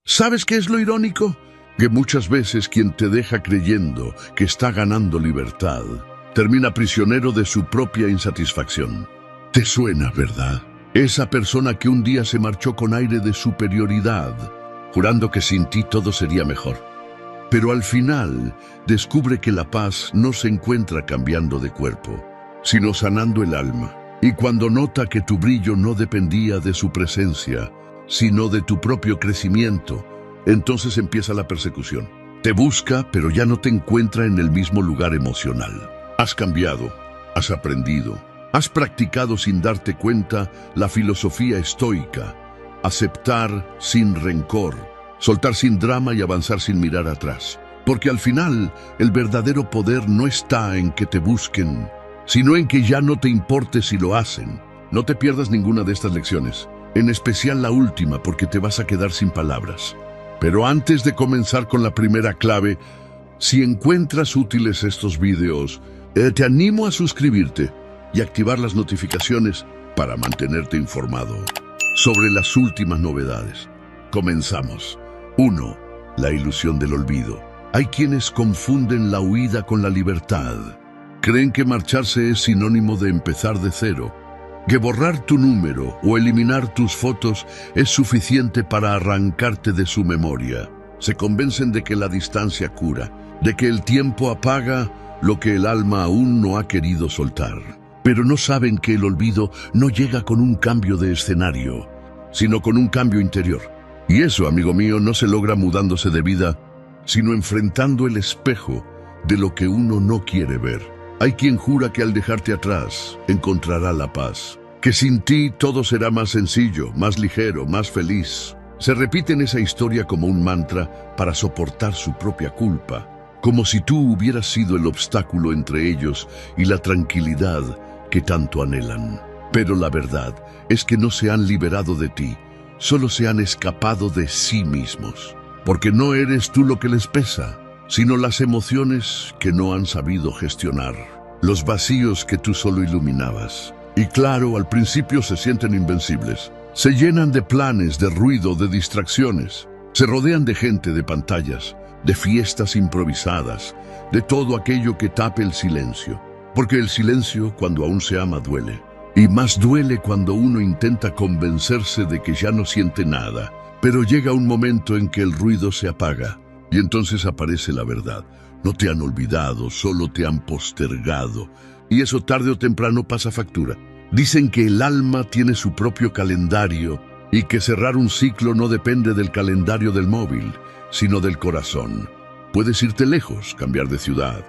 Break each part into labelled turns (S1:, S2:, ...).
S1: ¿Sabes qué es lo irónico? Que muchas veces quien te deja creyendo que está ganando libertad termina prisionero de su propia insatisfacción. ¿Te suena, verdad? Esa persona que un día se marchó con aire de superioridad, jurando que sin ti todo sería mejor. Pero al final descubre que la paz no se encuentra cambiando de cuerpo, sino sanando el alma. Y cuando nota que tu brillo no dependía de su presencia, sino de tu propio crecimiento, entonces empieza la persecución. Te busca, pero ya no te encuentra en el mismo lugar emocional. Has cambiado, has aprendido, has practicado sin darte cuenta la filosofía estoica: aceptar sin rencor, soltar sin drama y avanzar sin mirar atrás. Porque al final, el verdadero poder no está en que te busquen, sino en que ya no te importe si lo hacen. No te pierdas ninguna de estas lecciones, en especial la última, porque te vas a quedar sin palabras. Pero antes de comenzar con la primera clave, si encuentras útiles estos videos, te animo a suscribirte y activar las notificaciones para mantenerte informado sobre las últimas novedades. Comenzamos. 1. La ilusión del olvido. Hay quienes confunden la huida con la libertad. Creen que marcharse es sinónimo de empezar de cero, que borrar tu número o eliminar tus fotos es suficiente para arrancarte de su memoria. Se convencen de que la distancia cura, de que el tiempo apaga lo que el alma aún no ha querido soltar. Pero no saben que el olvido no llega con un cambio de escenario, sino con un cambio interior. Y eso, amigo mío, no se logra mudándose de vida, sino enfrentando el espejo de lo que uno no quiere ver. Hay quien jura que al dejarte atrás encontrará la paz, que sin ti todo será más sencillo, más ligero, más feliz. Se repiten esa historia como un mantra para soportar su propia culpa, como si tú hubieras sido el obstáculo entre ellos y la tranquilidad que tanto anhelan. Pero la verdad es que no se han liberado de ti, solo se han escapado de sí mismos, porque no eres tú lo que les pesa, sino las emociones que no han sabido gestionar, los vacíos que tú solo iluminabas. Y claro, al principio se sienten invencibles. Se llenan de planes, de ruido, de distracciones. Se rodean de gente, de pantallas, de fiestas improvisadas, de todo aquello que tape el silencio. Porque el silencio, cuando aún se ama, duele. Y más duele cuando uno intenta convencerse de que ya no siente nada. Pero llega un momento en que el ruido se apaga. Y entonces aparece la verdad. No te han olvidado, solo te han postergado. Y eso tarde o temprano pasa factura. Dicen que el alma tiene su propio calendario y que cerrar un ciclo no depende del calendario del móvil, sino del corazón. Puedes irte lejos, cambiar de ciudad,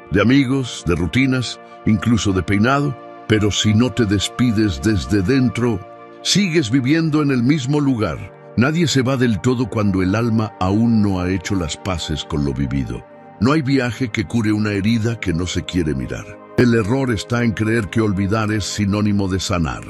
S1: de amigos, de rutinas, incluso de peinado, pero si no te despides desde dentro, sigues viviendo en el mismo lugar. Nadie se va del todo cuando el alma aún no ha hecho las paces con lo vivido. No hay viaje que cure una herida que no se quiere mirar. El error está en creer que olvidar es sinónimo de sanar,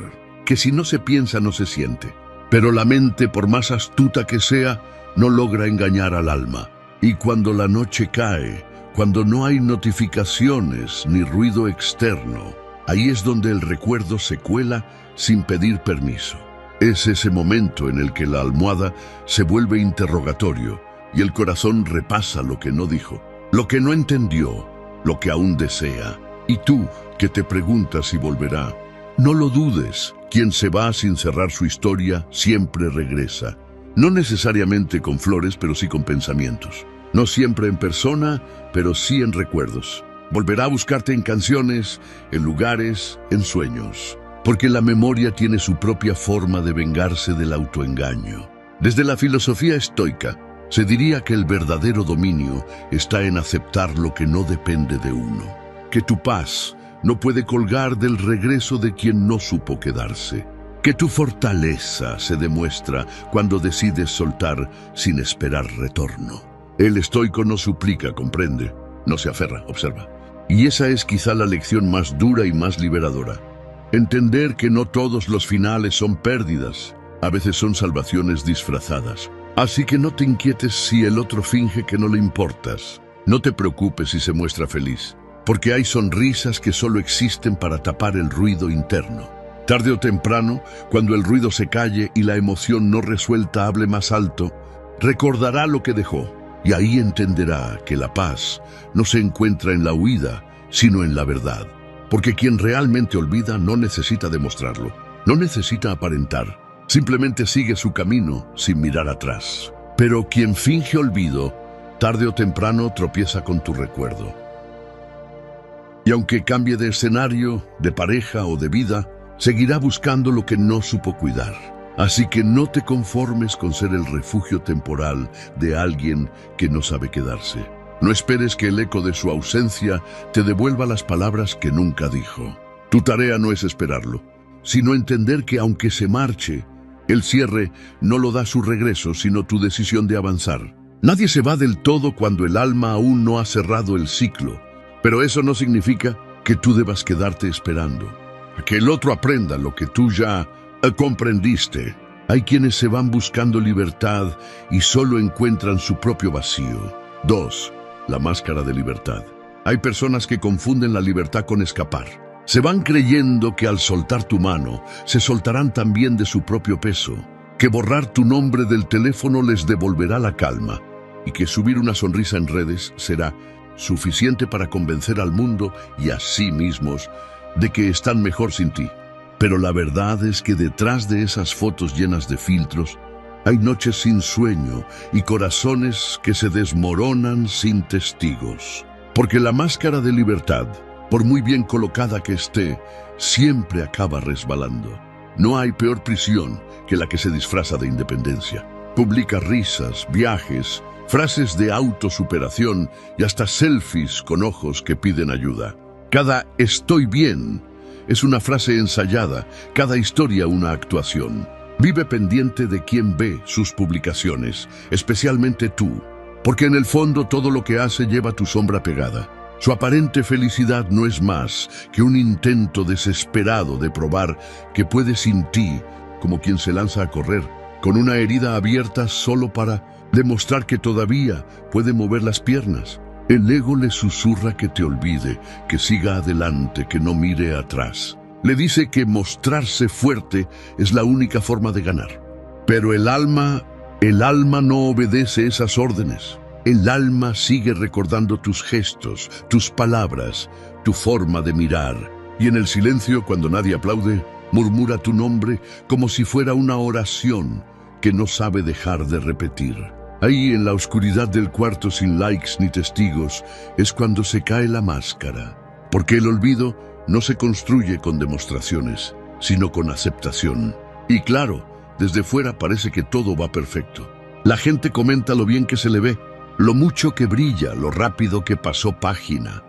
S1: que si no se piensa no se siente. Pero la mente, por más astuta que sea, no logra engañar al alma. Y cuando la noche cae, cuando no hay notificaciones ni ruido externo, ahí es donde el recuerdo se cuela sin pedir permiso. Es ese momento en el que la almohada se vuelve interrogatorio y el corazón repasa lo que no dijo, lo que no entendió, lo que aún desea. Y tú, que te preguntas si volverá, no lo dudes. Quien se va sin cerrar su historia siempre regresa. No necesariamente con flores, pero sí con pensamientos. No siempre en persona, pero sí en recuerdos. Volverá a buscarte en canciones, en lugares, en sueños. Porque la memoria tiene su propia forma de vengarse del autoengaño. Desde la filosofía estoica, se diría que el verdadero dominio está en aceptar lo que no depende de uno. Que tu paz no puede colgar del regreso de quien no supo quedarse. Que tu fortaleza se demuestra cuando decides soltar sin esperar retorno. El estoico no suplica, comprende, no se aferra, observa. Y esa es quizá la lección más dura y más liberadora. Entender que no todos los finales son pérdidas, a veces son salvaciones disfrazadas. Así que no te inquietes si el otro finge que no le importas. No te preocupes si se muestra feliz, porque hay sonrisas que solo existen para tapar el ruido interno. Tarde o temprano, cuando el ruido se calle y la emoción no resuelta hable más alto, recordará lo que dejó, y ahí entenderá que la paz no se encuentra en la huida, sino en la verdad. Porque quien realmente olvida no necesita demostrarlo, no necesita aparentar, simplemente sigue su camino sin mirar atrás. Pero quien finge olvido, tarde o temprano tropieza con tu recuerdo. Y aunque cambie de escenario, de pareja o de vida, seguirá buscando lo que no supo cuidar. Así que no te conformes con ser el refugio temporal de alguien que no sabe quedarse. No esperes que el eco de su ausencia te devuelva las palabras que nunca dijo. Tu tarea no es esperarlo, sino entender que aunque se marche, el cierre no lo da su regreso, sino tu decisión de avanzar. Nadie se va del todo cuando el alma aún no ha cerrado el ciclo, pero eso no significa que tú debas quedarte esperando a que el otro aprenda lo que tú ya comprendiste. Hay quienes se van buscando libertad y solo encuentran su propio vacío. 2. La máscara de libertad. Hay personas que confunden la libertad con escapar. Se van creyendo que al soltar tu mano, se soltarán también de su propio peso, que borrar tu nombre del teléfono les devolverá la calma y que subir una sonrisa en redes será suficiente para convencer al mundo y a sí mismos de que están mejor sin ti. Pero la verdad es que detrás de esas fotos llenas de filtros, hay noches sin sueño y corazones que se desmoronan sin testigos. Porque la máscara de libertad, por muy bien colocada que esté, siempre acaba resbalando. No hay peor prisión que la que se disfraza de independencia. Publica risas, viajes, frases de autosuperación y hasta selfies con ojos que piden ayuda. Cada "estoy bien" es una frase ensayada, cada historia una actuación. Vive pendiente de quién ve sus publicaciones, especialmente tú, porque en el fondo todo lo que hace lleva tu sombra pegada. Su aparente felicidad no es más que un intento desesperado de probar que puede sin ti, como quien se lanza a correr, con una herida abierta solo para demostrar que todavía puede mover las piernas. El ego le susurra que te olvide, que siga adelante, que no mire atrás. Le dice que mostrarse fuerte es la única forma de ganar. Pero el alma no obedece esas órdenes. El alma sigue recordando tus gestos, tus palabras, tu forma de mirar. Y en el silencio, cuando nadie aplaude, murmura tu nombre como si fuera una oración que no sabe dejar de repetir. Ahí, en la oscuridad del cuarto sin likes ni testigos, es cuando se cae la máscara. Porque el olvido no se construye con demostraciones, sino con aceptación. Y claro, desde fuera parece que todo va perfecto. La gente comenta lo bien que se le ve, lo mucho que brilla, lo rápido que pasó página.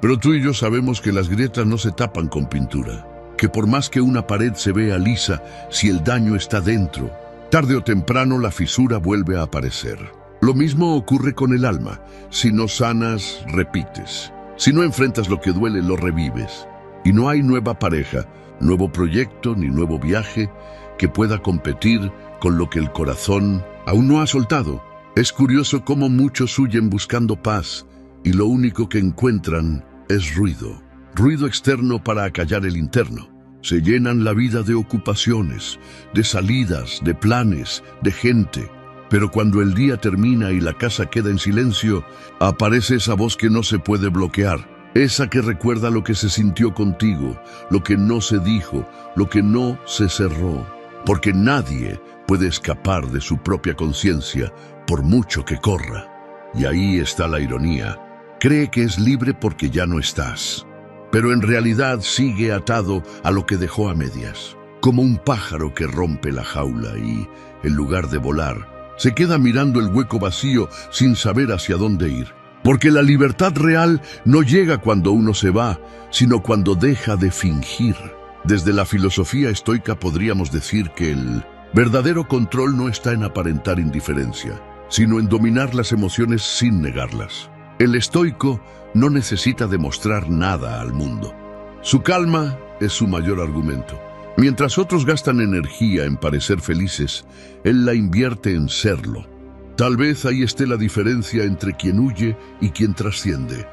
S1: Pero tú y yo sabemos que las grietas no se tapan con pintura, que por más que una pared se vea lisa, si el daño está dentro, tarde o temprano la fisura vuelve a aparecer. Lo mismo ocurre con el alma. Si no sanas, repites. Si no enfrentas lo que duele, lo revives. Y no hay nueva pareja, nuevo proyecto ni nuevo viaje que pueda competir con lo que el corazón aún no ha soltado. Es curioso cómo muchos huyen buscando paz y lo único que encuentran es ruido. Ruido externo para acallar el interno. Se llenan la vida de ocupaciones, de salidas, de planes, de gente. Pero cuando el día termina y la casa queda en silencio, aparece esa voz que no se puede bloquear. Esa que recuerda lo que se sintió contigo, lo que no se dijo, lo que no se cerró. Porque nadie puede escapar de su propia conciencia, por mucho que corra. Y ahí está la ironía. Cree que es libre porque ya no estás. Pero en realidad sigue atado a lo que dejó a medias. Como un pájaro que rompe la jaula y, en lugar de volar, se queda mirando el hueco vacío sin saber hacia dónde ir. Porque la libertad real no llega cuando uno se va, sino cuando deja de fingir. Desde la filosofía estoica podríamos decir que el verdadero control no está en aparentar indiferencia, sino en dominar las emociones sin negarlas. El estoico no necesita demostrar nada al mundo. Su calma es su mayor argumento. Mientras otros gastan energía en parecer felices, él la invierte en serlo. Tal vez ahí esté la diferencia entre quien huye y quien trasciende.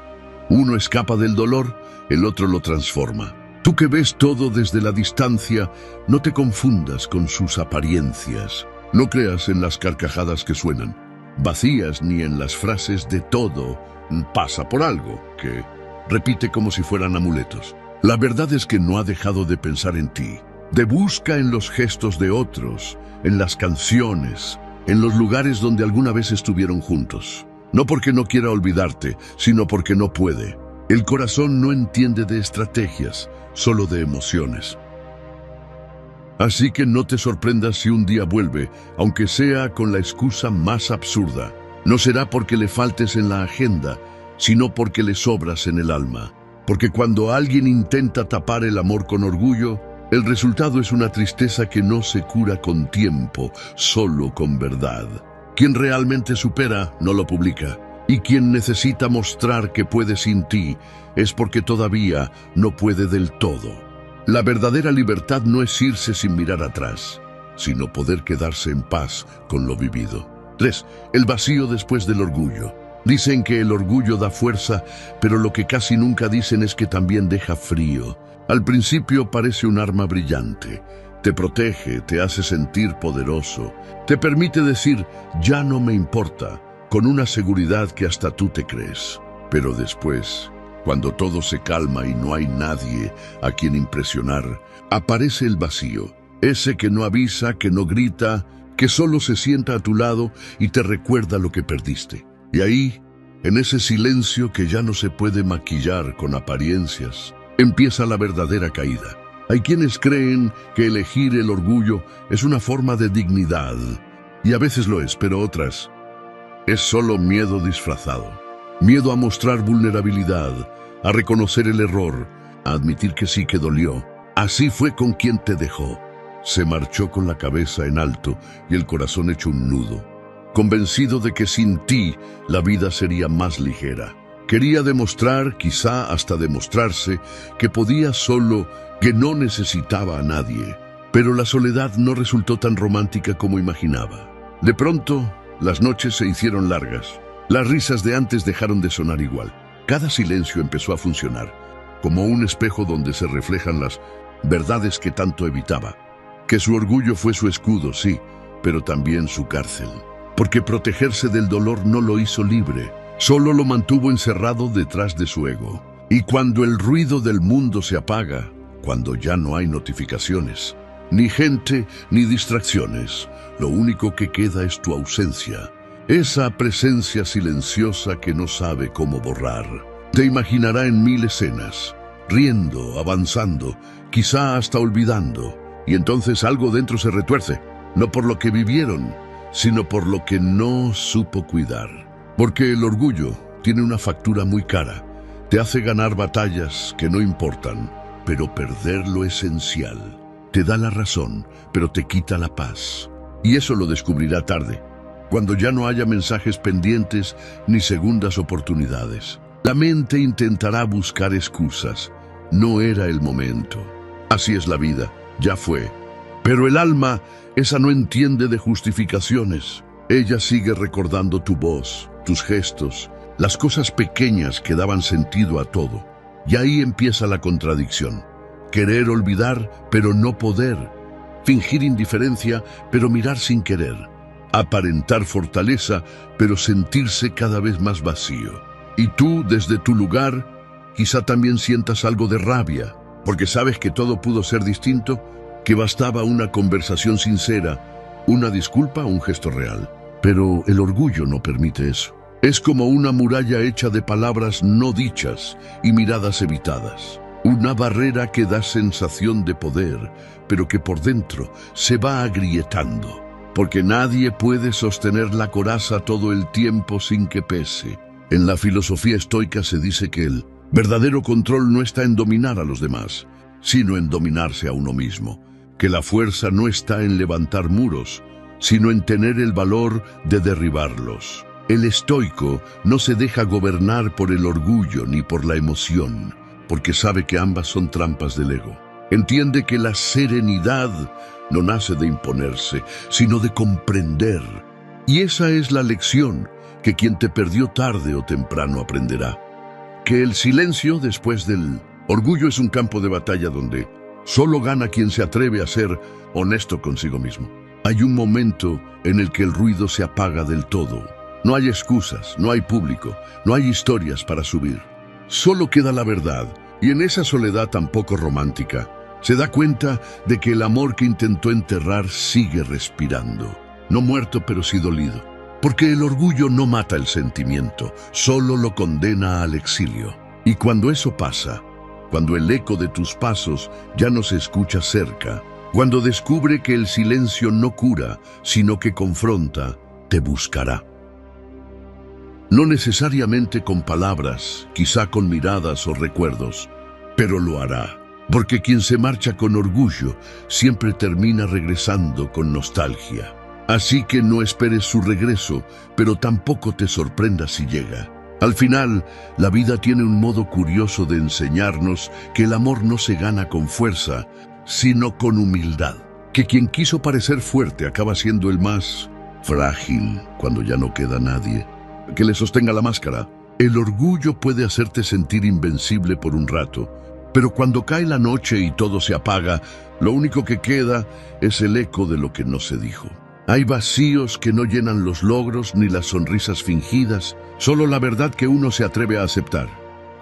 S1: Uno escapa del dolor, el otro lo transforma. Tú que ves todo desde la distancia, no te confundas con sus apariencias. No creas en las carcajadas que suenan. vacías ni en las frases de todo pasa por algo, que repite como si fueran amuletos. La verdad es que no ha dejado de pensar en ti, de busca en los gestos de otros, en las canciones, en los lugares donde alguna vez estuvieron juntos. No porque no quiera olvidarte, sino porque no puede. El corazón no entiende de estrategias, solo de emociones. Así que no te sorprendas si un día vuelve, aunque sea con la excusa más absurda. No será porque le faltes en la agenda, sino porque le sobras en el alma. Porque cuando alguien intenta tapar el amor con orgullo, el resultado es una tristeza que no se cura con tiempo, solo con verdad. Quien realmente supera, no lo publica. Y quien necesita mostrar que puede sin ti, es porque todavía no puede del todo. La verdadera libertad no es irse sin mirar atrás, sino poder quedarse en paz con lo vivido. 3. El vacío después del orgullo. Dicen que el orgullo da fuerza, pero lo que casi nunca dicen es que también deja frío. Al principio parece un arma brillante. Te protege, te hace sentir poderoso. Te permite decir, ya no me importa, con una seguridad que hasta tú te crees. Pero después, cuando todo se calma y no hay nadie a quien impresionar, aparece el vacío. Ese que no avisa, que no grita, que solo se sienta a tu lado y te recuerda lo que perdiste. Y ahí, en ese silencio que ya no se puede maquillar con apariencias, empieza la verdadera caída. Hay quienes creen que elegir el orgullo es una forma de dignidad, y a veces lo es, pero otras es solo miedo disfrazado. Miedo a mostrar vulnerabilidad, a reconocer el error, a admitir que sí que dolió. Así fue con quien te dejó. Se marchó con la cabeza en alto y el corazón hecho un nudo, convencido de que sin ti la vida sería más ligera. Quería demostrar, quizá hasta demostrarse, que podía solo, que no necesitaba a nadie. Pero la soledad no resultó tan romántica como imaginaba. De pronto, las noches se hicieron largas. Las risas de antes dejaron de sonar igual. Cada silencio empezó a funcionar, como un espejo donde se reflejan las verdades que tanto evitaba. Que su orgullo fue su escudo, sí, pero también su cárcel. Porque protegerse del dolor no lo hizo libre, solo lo mantuvo encerrado detrás de su ego. Y cuando el ruido del mundo se apaga, cuando ya no hay notificaciones, ni gente, ni distracciones, lo único que queda es tu ausencia. Esa presencia silenciosa que no sabe cómo borrar. Te imaginará en 1000 escenas, riendo, avanzando, quizá hasta olvidando. Y entonces algo dentro se retuerce, no por lo que vivieron, sino por lo que no supo cuidar. Porque el orgullo tiene una factura muy cara. Te hace ganar batallas que no importan, pero perder lo esencial. Te da la razón, pero te quita la paz. Y eso lo descubrirá tarde, cuando ya no haya mensajes pendientes ni segundas oportunidades. La mente intentará buscar excusas. No era el momento. Así es la vida, ya fue. Pero el alma, esa no entiende de justificaciones. Ella sigue recordando tu voz, tus gestos, las cosas pequeñas que daban sentido a todo. Y ahí empieza la contradicción. Querer olvidar, pero no poder. Fingir indiferencia, pero mirar sin querer. Aparentar fortaleza, pero sentirse cada vez más vacío. Y tú, desde tu lugar, quizá también sientas algo de rabia, porque sabes que todo pudo ser distinto, que bastaba una conversación sincera, una disculpa, un gesto real. Pero el orgullo no permite eso. Es como una muralla hecha de palabras no dichas y miradas evitadas. Una barrera que da sensación de poder, pero que por dentro se va agrietando. Porque nadie puede sostener la coraza todo el tiempo sin que pese. En la filosofía estoica se dice que el verdadero control no está en dominar a los demás, sino en dominarse a uno mismo. Que la fuerza no está en levantar muros, sino en tener el valor de derribarlos. El estoico no se deja gobernar por el orgullo ni por la emoción, porque sabe que ambas son trampas del ego. Entiende que la serenidad no nace de imponerse, sino de comprender. Y esa es la lección que quien te perdió tarde o temprano aprenderá. Que el silencio después del orgullo es un campo de batalla donde solo gana quien se atreve a ser honesto consigo mismo. Hay un momento en el que el ruido se apaga del todo No hay excusas, no hay público, no hay historias para subir. Solo queda la verdad, y en esa soledad tan poco romántica, se da cuenta de que el amor que intentó enterrar sigue respirando. No muerto, pero sí dolido. Porque el orgullo no mata el sentimiento, solo lo condena al exilio. Y cuando eso pasa, cuando el eco de tus pasos ya no se escucha cerca, cuando descubre que el silencio no cura, sino que confronta, te buscará. No necesariamente con palabras, quizá con miradas o recuerdos, pero lo hará. Porque quien se marcha con orgullo siempre termina regresando con nostalgia. Así que no esperes su regreso, pero tampoco te sorprendas si llega. Al final, la vida tiene un modo curioso de enseñarnos que el amor no se gana con fuerza, sino con humildad. Que quien quiso parecer fuerte acaba siendo el más frágil cuando ya no queda nadie que le sostenga la máscara. El orgullo puede hacerte sentir invencible por un rato, pero cuando cae la noche y todo se apaga, lo único que queda es el eco de lo que no se dijo. Hay vacíos que no llenan los logros ni las sonrisas fingidas, solo la verdad que uno se atreve a aceptar.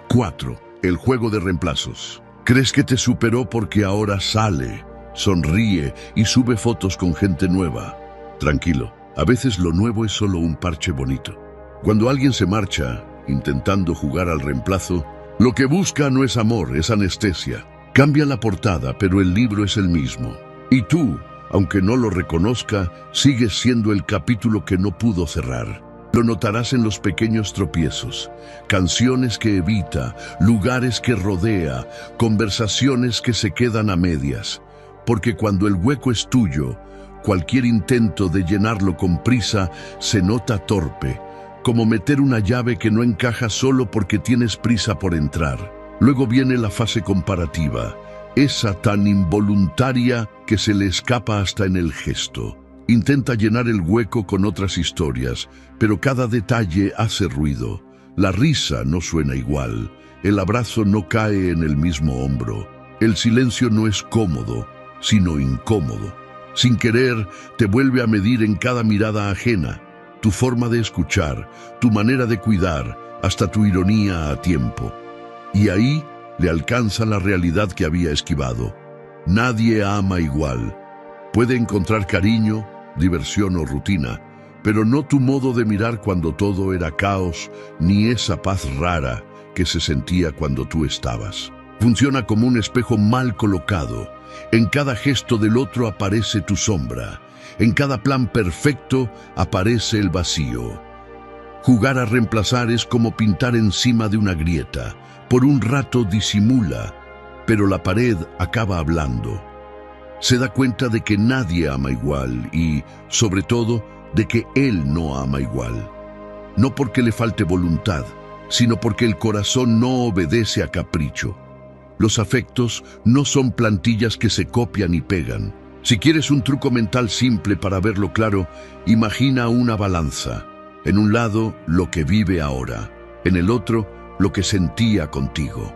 S1: 4. El juego de reemplazos. Crees que te superó porque ahora sale, sonríe y sube fotos con gente nueva. Tranquilo, a veces lo nuevo es solo un parche bonito. Cuando alguien se marcha, intentando jugar al reemplazo, lo que busca no es amor, es anestesia. Cambia la portada, pero el libro es el mismo. Y tú, aunque no lo reconozca, sigues siendo el capítulo que no pudo cerrar. Lo notarás en los pequeños tropiezos, canciones que evita, lugares que rodea, conversaciones que se quedan a medias. Porque cuando el hueco es tuyo, cualquier intento de llenarlo con prisa se nota torpe, como meter una llave que no encaja solo porque tienes prisa por entrar. Luego viene la fase comparativa, esa tan involuntaria que se le escapa hasta en el gesto. Intenta llenar el hueco con otras historias, pero cada detalle hace ruido. La risa no suena igual, el abrazo no cae en el mismo hombro, el silencio no es cómodo, sino incómodo. Sin querer, te vuelve a medir en cada mirada ajena, tu forma de escuchar, tu manera de cuidar, hasta tu ironía a tiempo. Y ahí le alcanza la realidad que había esquivado. Nadie ama igual. Puede encontrar cariño, diversión o rutina, pero no tu modo de mirar cuando todo era caos, ni esa paz rara que se sentía cuando tú estabas. Funciona como un espejo mal colocado. En cada gesto del otro aparece tu sombra. En cada plan perfecto aparece el vacío. Jugar a reemplazar es como pintar encima de una grieta. Por un rato disimula, pero la pared acaba hablando. Se da cuenta de que nadie ama igual y, sobre todo, de que él no ama igual. No porque le falte voluntad, sino porque el corazón no obedece a capricho. Los afectos no son plantillas que se copian y pegan. Si quieres un truco mental simple para verlo claro, imagina una balanza. En un lado, lo que vive ahora. En el otro, lo que sentía contigo.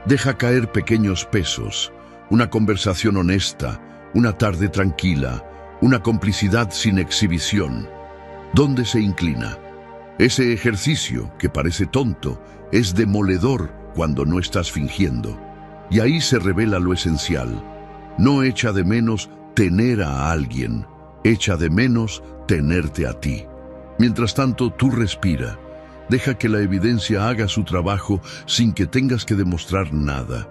S1: Deja caer pequeños pesos, una conversación honesta, una tarde tranquila, una complicidad sin exhibición. ¿Dónde se inclina? Ese ejercicio, que parece tonto, es demoledor cuando no estás fingiendo. Y ahí se revela lo esencial. No echa de menos tener a alguien, echa de menos tenerte a ti. Mientras tanto, tú respira. Deja que la evidencia haga su trabajo sin que tengas que demostrar nada.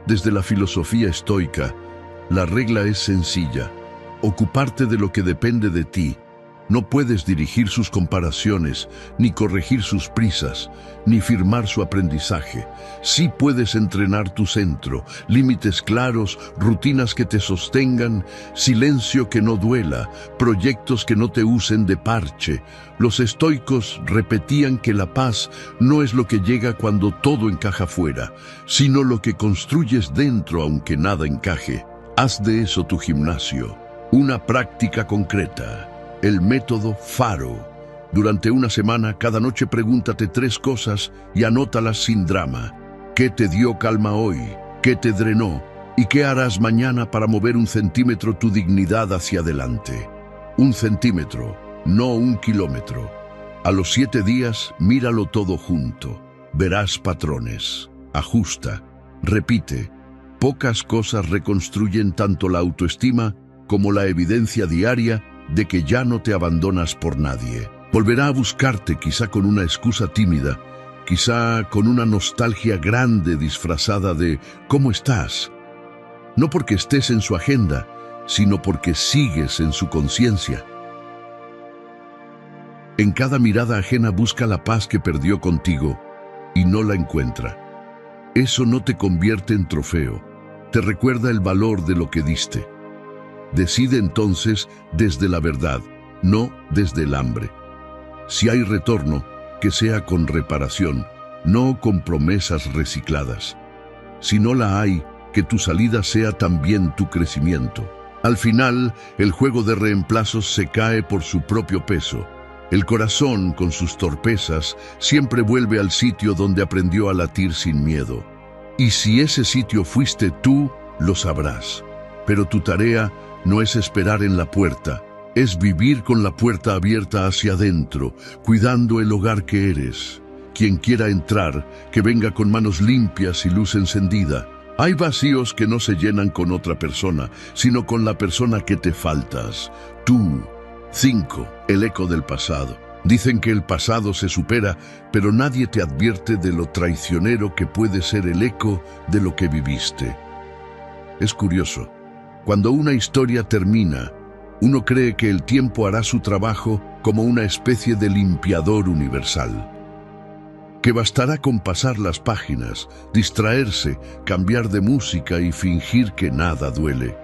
S1: Desde la filosofía estoica, la regla es sencilla. Ocuparte de lo que depende de ti. No puedes dirigir sus comparaciones, ni corregir sus prisas, ni firmar su aprendizaje. Sí puedes entrenar tu centro, límites claros, rutinas que te sostengan, silencio que no duela, proyectos que no te usen de parche. Los estoicos repetían que la paz no es lo que llega cuando todo encaja fuera, sino lo que construyes dentro aunque nada encaje. Haz de eso tu gimnasio, una práctica concreta. El método Faro. Durante una semana, cada noche pregúntate 3 cosas y anótalas sin drama. ¿Qué te dio calma hoy? ¿Qué te drenó? ¿Y qué harás mañana para mover 1 centímetro tu dignidad hacia adelante? 1 centímetro, no 1 kilómetro. A los 7 días, míralo todo junto. Verás patrones. Ajusta. Repite. Pocas cosas reconstruyen tanto la autoestima como la evidencia diaria de que ya no te abandonas por nadie. Volverá a buscarte, quizá con una excusa tímida, quizá con una nostalgia grande disfrazada de ¿cómo estás? No porque estés en su agenda, sino porque sigues en su conciencia. En cada mirada ajena busca la paz que perdió contigo y no la encuentra. Eso no te convierte en trofeo, te recuerda el valor de lo que diste. Decide entonces desde la verdad, no desde el hambre. Si hay retorno, que sea con reparación, no con promesas recicladas. Si no la hay, que tu salida sea también tu crecimiento. Al final, el juego de reemplazos se cae por su propio peso. El corazón, con sus torpezas, siempre vuelve al sitio donde aprendió a latir sin miedo. Y si ese sitio fuiste tú, lo sabrás. Pero tu tarea no es esperar en la puerta, es vivir con la puerta abierta hacia adentro, cuidando el hogar que eres. Quien quiera entrar, que venga con manos limpias y luz encendida. Hay vacíos que no se llenan con otra persona, sino con la persona que te faltas. Tú. 5. El eco del pasado. Dicen que el pasado se supera, pero nadie te advierte de lo traicionero que puede ser el eco de lo que viviste. Es curioso. Cuando una historia termina, uno cree que el tiempo hará su trabajo como una especie de limpiador universal. Que bastará con pasar las páginas, distraerse, cambiar de música y fingir que nada duele.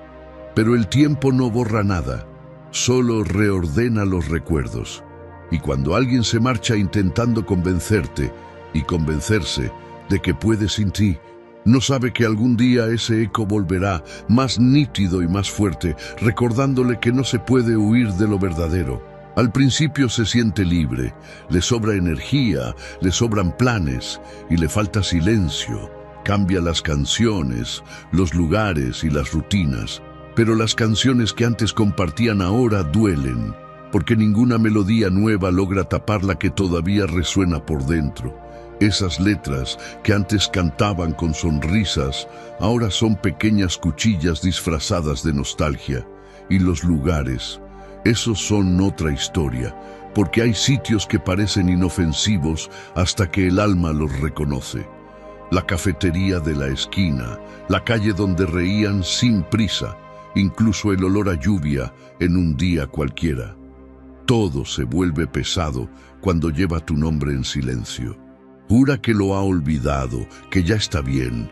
S1: Pero el tiempo no borra nada, solo reordena los recuerdos. Y cuando alguien se marcha intentando convencerte y convencerse de que puede sin ti, no sabe que algún día ese eco volverá, más nítido y más fuerte, recordándole que no se puede huir de lo verdadero. Al principio se siente libre, le sobra energía, le sobran planes y le falta silencio. Cambia las canciones, los lugares y las rutinas, pero las canciones que antes compartían ahora duelen, porque ninguna melodía nueva logra tapar la que todavía resuena por dentro. Esas letras que antes cantaban con sonrisas, ahora son pequeñas cuchillas disfrazadas de nostalgia. Y los lugares, esos son otra historia, porque hay sitios que parecen inofensivos hasta que el alma los reconoce. La cafetería de la esquina, la calle donde reían sin prisa, incluso el olor a lluvia en un día cualquiera. Todo se vuelve pesado cuando lleva tu nombre en silencio. Jura que lo ha olvidado, que ya está bien,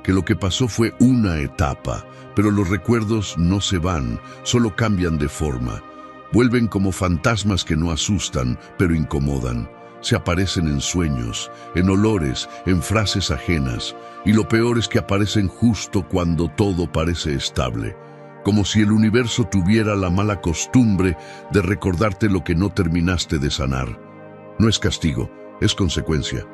S1: que lo que pasó fue una etapa, pero los recuerdos no se van, solo cambian de forma. Vuelven como fantasmas que no asustan, pero incomodan. Se aparecen en sueños, en olores, en frases ajenas, y lo peor es que aparecen justo cuando todo parece estable, como si el universo tuviera la mala costumbre de recordarte lo que no terminaste de sanar. No es castigo, es consecuencia.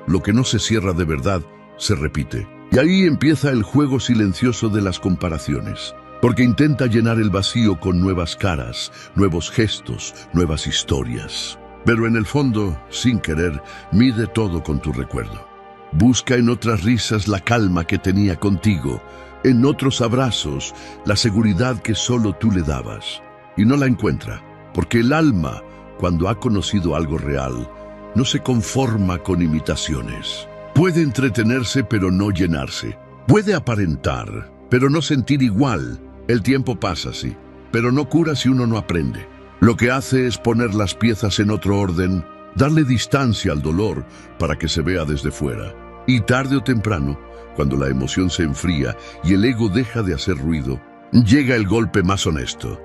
S1: Lo que no se cierra de verdad, se repite. Y ahí empieza el juego silencioso de las comparaciones, porque intenta llenar el vacío con nuevas caras, nuevos gestos, nuevas historias. Pero en el fondo, sin querer, mide todo con tu recuerdo. Busca en otras risas la calma que tenía contigo, en otros abrazos la seguridad que solo tú le dabas. Y no la encuentra, porque el alma, cuando ha conocido algo real, no se conforma con imitaciones. Puede entretenerse pero no llenarse. Puede aparentar, pero no sentir igual. El tiempo pasa, sí, pero no cura si uno no aprende. Lo que hace es poner las piezas en otro orden, darle distancia al dolor para que se vea desde fuera. Y tarde o temprano, cuando la emoción se enfría y el ego deja de hacer ruido, llega el golpe más honesto.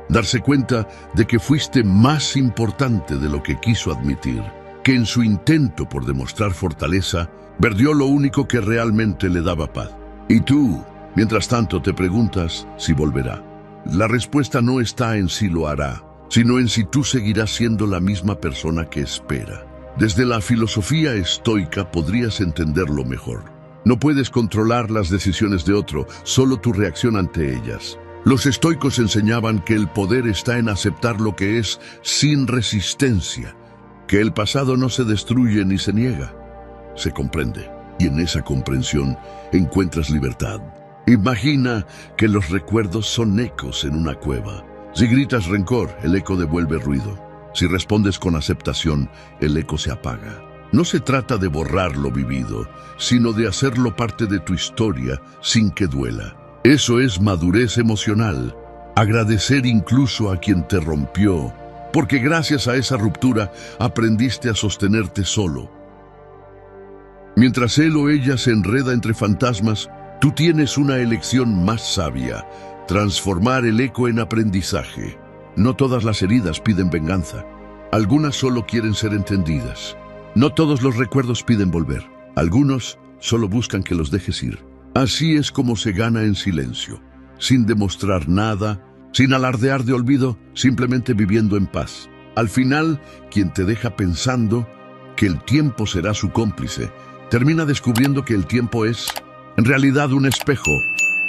S1: Darse cuenta de que fuiste más importante de lo que quiso admitir, que en su intento por demostrar fortaleza, perdió lo único que realmente le daba paz. Y tú, mientras tanto, te preguntas si volverá. La respuesta no está en si lo hará, sino en si tú seguirás siendo la misma persona que espera. Desde la filosofía estoica podrías entenderlo mejor. No puedes controlar las decisiones de otro, solo tu reacción ante ellas. Los estoicos enseñaban que el poder está en aceptar lo que es sin resistencia, que el pasado no se destruye ni se niega, se comprende, y en esa comprensión encuentras libertad. Imagina que los recuerdos son ecos en una cueva. Si gritas rencor, el eco devuelve ruido. Si respondes con aceptación, el eco se apaga. No se trata de borrar lo vivido, sino de hacerlo parte de tu historia sin que duela. Eso es madurez emocional. Agradecer incluso a quien te rompió, porque gracias a esa ruptura aprendiste a sostenerte solo. Mientras él o ella se enreda entre fantasmas, tú tienes una elección más sabia: transformar el eco en aprendizaje. No todas las heridas piden venganza. Algunas solo quieren ser entendidas. No todos los recuerdos piden volver. Algunos solo buscan que los dejes ir. Así es como se gana en silencio, sin demostrar nada, sin alardear de olvido, simplemente viviendo en paz. Al final, quien te deja pensando que el tiempo será su cómplice, termina descubriendo que el tiempo es, en realidad, un espejo.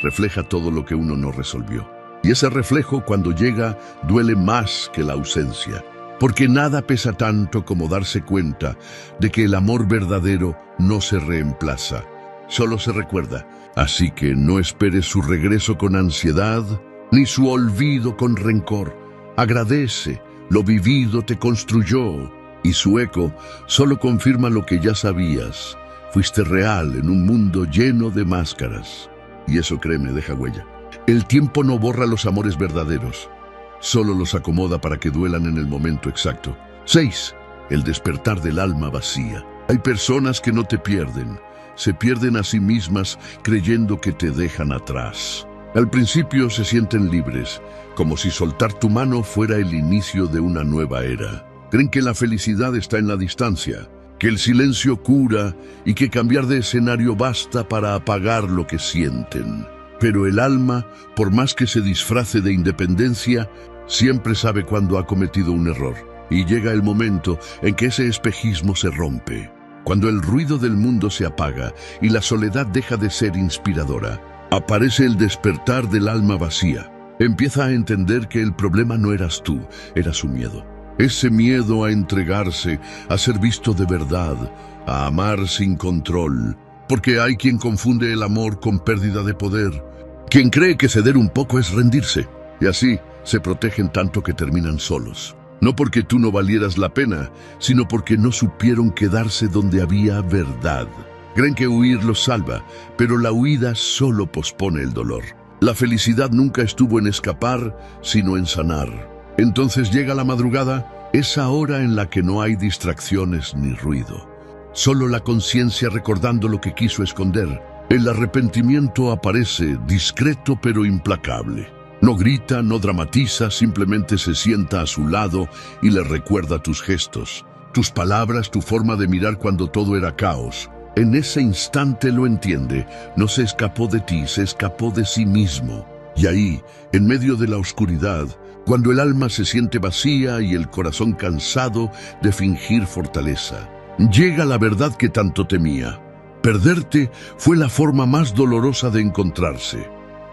S1: Refleja todo lo que uno no resolvió. Y ese reflejo, cuando llega, duele más que la ausencia. Porque nada pesa tanto como darse cuenta de que el amor verdadero no se reemplaza, solo se recuerda. Así que no esperes su regreso con ansiedad, ni su olvido con rencor. Agradece, lo vivido te construyó, y su eco solo confirma lo que ya sabías. Fuiste real en un mundo lleno de máscaras. Y eso, créeme, deja huella. El tiempo no borra los amores verdaderos, solo los acomoda para que duelan en el momento exacto. 6. El despertar del alma vacía. Hay personas que no te pierden, se pierden a sí mismas creyendo que te dejan atrás. Al principio se sienten libres, como si soltar tu mano fuera el inicio de una nueva era. Creen que la felicidad está en la distancia, que el silencio cura y que cambiar de escenario basta para apagar lo que sienten. Pero el alma, por más que se disfrace de independencia, siempre sabe cuando ha cometido un error. Y llega el momento en que ese espejismo se rompe. Cuando el ruido del mundo se apaga y la soledad deja de ser inspiradora, aparece el despertar del alma vacía. Empieza a entender que el problema no eras tú, era su miedo. Ese miedo a entregarse, a ser visto de verdad, a amar sin control. Porque hay quien confunde el amor con pérdida de poder. Quien cree que ceder un poco es rendirse. Y así se protegen tanto que terminan solos. No porque tú no valieras la pena, sino porque no supieron quedarse donde había verdad. Creen que huir los salva, pero la huida solo pospone el dolor. La felicidad nunca estuvo en escapar, sino en sanar. Entonces llega la madrugada, esa hora en la que no hay distracciones ni ruido. Solo la conciencia recordando lo que quiso esconder. El arrepentimiento aparece, discreto pero implacable. No grita, no dramatiza, simplemente se sienta a su lado y le recuerda tus gestos, tus palabras, tu forma de mirar cuando todo era caos. En ese instante lo entiende, no se escapó de ti, se escapó de sí mismo. Y ahí, en medio de la oscuridad, cuando el alma se siente vacía y el corazón cansado de fingir fortaleza, llega la verdad que tanto temía. Perderte fue la forma más dolorosa de encontrarse.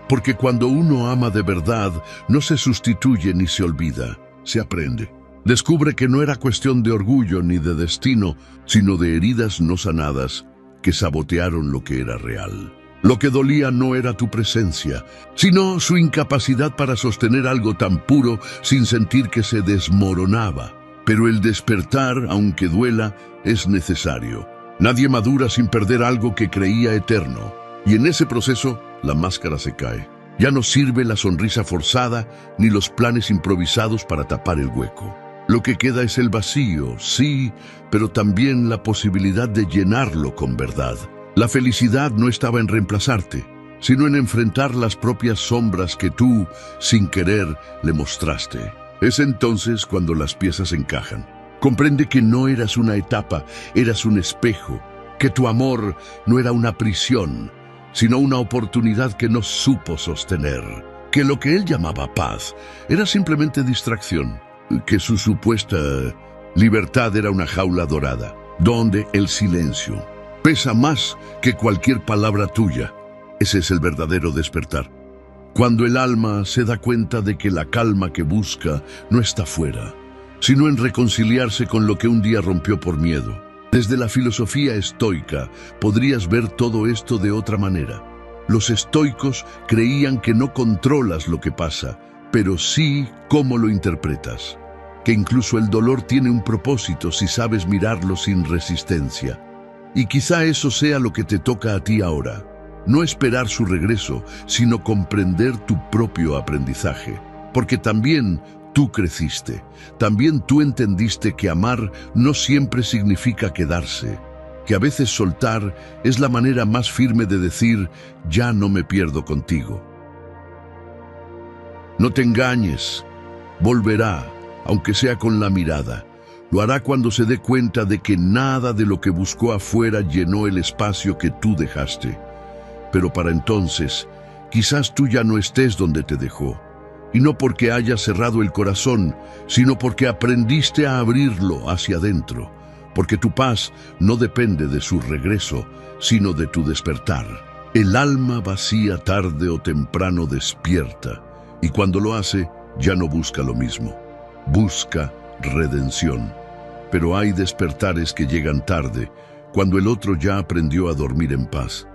S1: Porque cuando uno ama de verdad, no se sustituye ni se olvida, se aprende. Descubre que no era cuestión de orgullo ni de destino, sino de heridas no sanadas que sabotearon lo que era real. Lo que dolía no era tu presencia, sino su incapacidad para sostener algo tan puro sin sentir que se desmoronaba. Pero el despertar, aunque duela, es necesario. Nadie madura sin perder algo que creía eterno. Y en ese proceso, la máscara se cae. Ya no sirve la sonrisa forzada ni los planes improvisados para tapar el hueco. Lo que queda es el vacío, sí, pero también la posibilidad de llenarlo con verdad. La felicidad no estaba en reemplazarte, sino en enfrentar las propias sombras que tú, sin querer, le mostraste. Es entonces cuando las piezas encajan. Comprende que no eras una etapa, eras un espejo, que tu amor no era una prisión, sino una oportunidad que no supo sostener, que lo que él llamaba paz era simplemente distracción, que su supuesta libertad era una jaula dorada, donde el silencio pesa más que cualquier palabra tuya. Ese es el verdadero despertar. Cuando el alma se da cuenta de que la calma que busca no está fuera, sino en reconciliarse con lo que un día rompió por miedo. Desde la filosofía estoica podrías ver todo esto de otra manera. Los estoicos creían que no controlas lo que pasa, pero sí cómo lo interpretas. Que incluso el dolor tiene un propósito si sabes mirarlo sin resistencia. Y quizá eso sea lo que te toca a ti ahora. No esperar su regreso, sino comprender tu propio aprendizaje. Porque también tú creciste. También tú entendiste que amar no siempre significa quedarse. Que a veces soltar es la manera más firme de decir, ya no me pierdo contigo. No te engañes. Volverá, aunque sea con la mirada. Lo hará cuando se dé cuenta de que nada de lo que buscó afuera llenó el espacio que tú dejaste. Pero para entonces, quizás tú ya no estés donde te dejó. Y no porque hayas cerrado el corazón, sino porque aprendiste a abrirlo hacia adentro. Porque tu paz no depende de su regreso, sino de tu despertar. El alma vacía tarde o temprano despierta, y cuando lo hace, ya no busca lo mismo. Busca redención. Pero hay despertares que llegan tarde, cuando el otro ya aprendió a dormir en paz.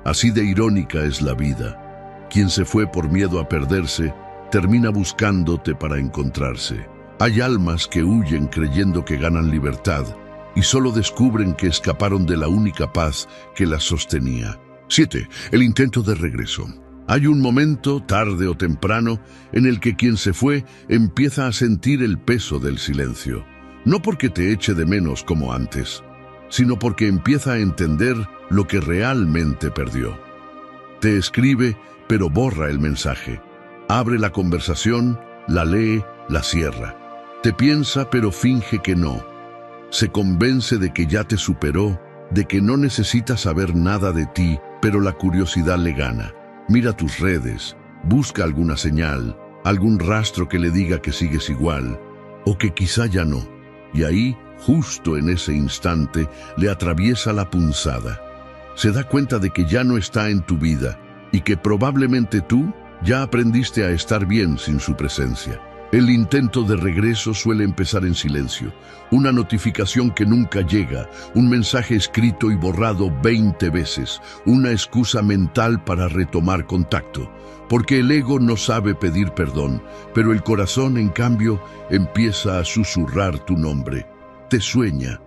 S1: Así de irónica es la vida. Quien se fue por miedo a perderse, termina buscándote para encontrarse. Hay almas que huyen creyendo que ganan libertad y solo descubren que escaparon de la única paz que las sostenía. 7. El intento de regreso. Hay un momento, tarde o temprano, en el que quien se fue empieza a sentir el peso del silencio. No porque te eche de menos como antes, sino porque empieza a entender lo que realmente perdió. Te escribe, pero borra el mensaje. Abre la conversación, la lee, la cierra. Te piensa, pero finge que no. Se convence de que ya te superó, de que no necesita saber nada de ti, pero la curiosidad le gana. Mira tus redes, busca alguna señal, algún rastro que le diga que sigues igual, o que quizá ya no. Y ahí, justo en ese instante, le atraviesa la punzada. Se da cuenta de que ya no está en tu vida, y que probablemente tú ya aprendiste a estar bien sin su presencia. El intento de regreso suele empezar en silencio. Una notificación que nunca llega, un mensaje escrito y borrado 20 veces, una excusa mental para retomar contacto. Porque el ego no sabe pedir perdón, pero el corazón, en cambio, empieza a susurrar tu nombre. Te sueña,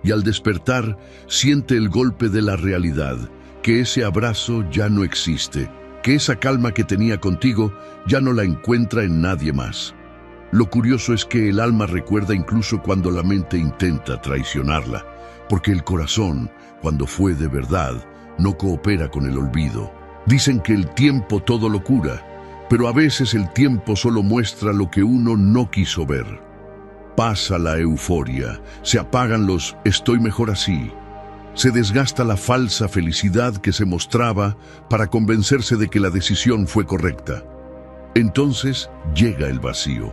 S1: y al despertar, siente el golpe de la realidad, que ese abrazo ya no existe, que esa calma que tenía contigo ya no la encuentra en nadie más. Lo curioso es que el alma recuerda incluso cuando la mente intenta traicionarla, porque el corazón, cuando fue de verdad, no coopera con el olvido. Dicen que el tiempo todo lo cura, pero a veces el tiempo solo muestra lo que uno no quiso ver. Pasa la euforia, se apagan los «estoy mejor así». Se desgasta la falsa felicidad que se mostraba para convencerse de que la decisión fue correcta. Entonces llega el vacío.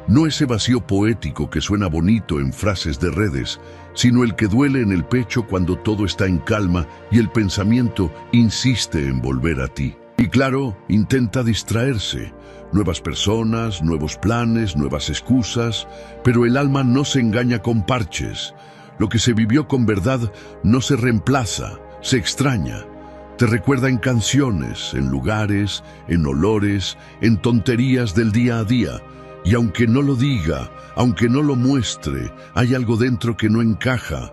S1: No ese vacío poético que suena bonito en frases de redes, sino el que duele en el pecho cuando todo está en calma y el pensamiento insiste en volver a ti. Y claro, intenta distraerse. Nuevas personas, nuevos planes, nuevas excusas, pero el alma no se engaña con parches. Lo que se vivió con verdad no se reemplaza, se extraña. Te recuerda en canciones, en lugares, en olores, en tonterías del día a día. Y aunque no lo diga, aunque no lo muestre, hay algo dentro que no encaja.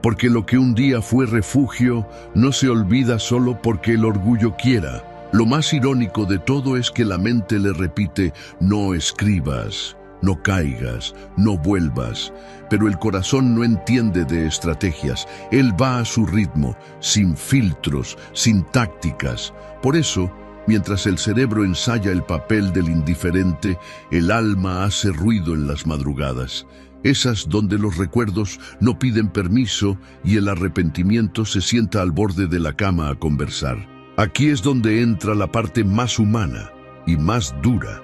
S1: Porque lo que un día fue refugio no se olvida solo porque el orgullo quiera. Lo más irónico de todo es que la mente le repite, no escribas, no caigas, no vuelvas. Pero el corazón no entiende de estrategias. Él va a su ritmo, sin filtros, sin tácticas. Por eso, mientras el cerebro ensaya el papel del indiferente, el alma hace ruido en las madrugadas. Esas donde los recuerdos no piden permiso y el arrepentimiento se sienta al borde de la cama a conversar. Aquí es donde entra la parte más humana y más dura.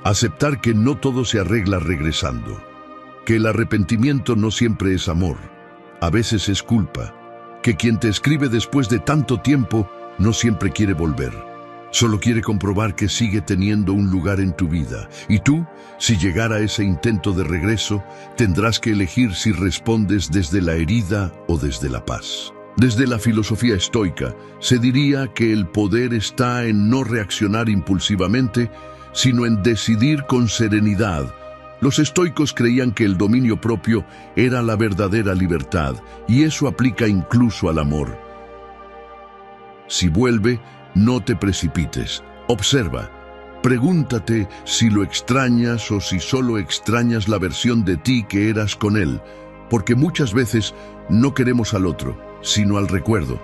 S1: Aceptar que no todo se arregla regresando. Que el arrepentimiento no siempre es amor. A veces es culpa. Que quien te escribe después de tanto tiempo no siempre quiere volver. Solo quiere comprobar que sigue teniendo un lugar en tu vida. Y tú, si llegara ese intento de regreso, tendrás que elegir si respondes desde la herida o desde la paz. Desde la filosofía estoica, se diría que el poder está en no reaccionar impulsivamente, sino en decidir con serenidad. Los estoicos creían que el dominio propio era la verdadera libertad, y eso aplica incluso al amor. Si vuelve, no te precipites. Observa. Pregúntate si lo extrañas o si solo extrañas la versión de ti que eras con él, porque muchas veces no queremos al otro, sino al recuerdo.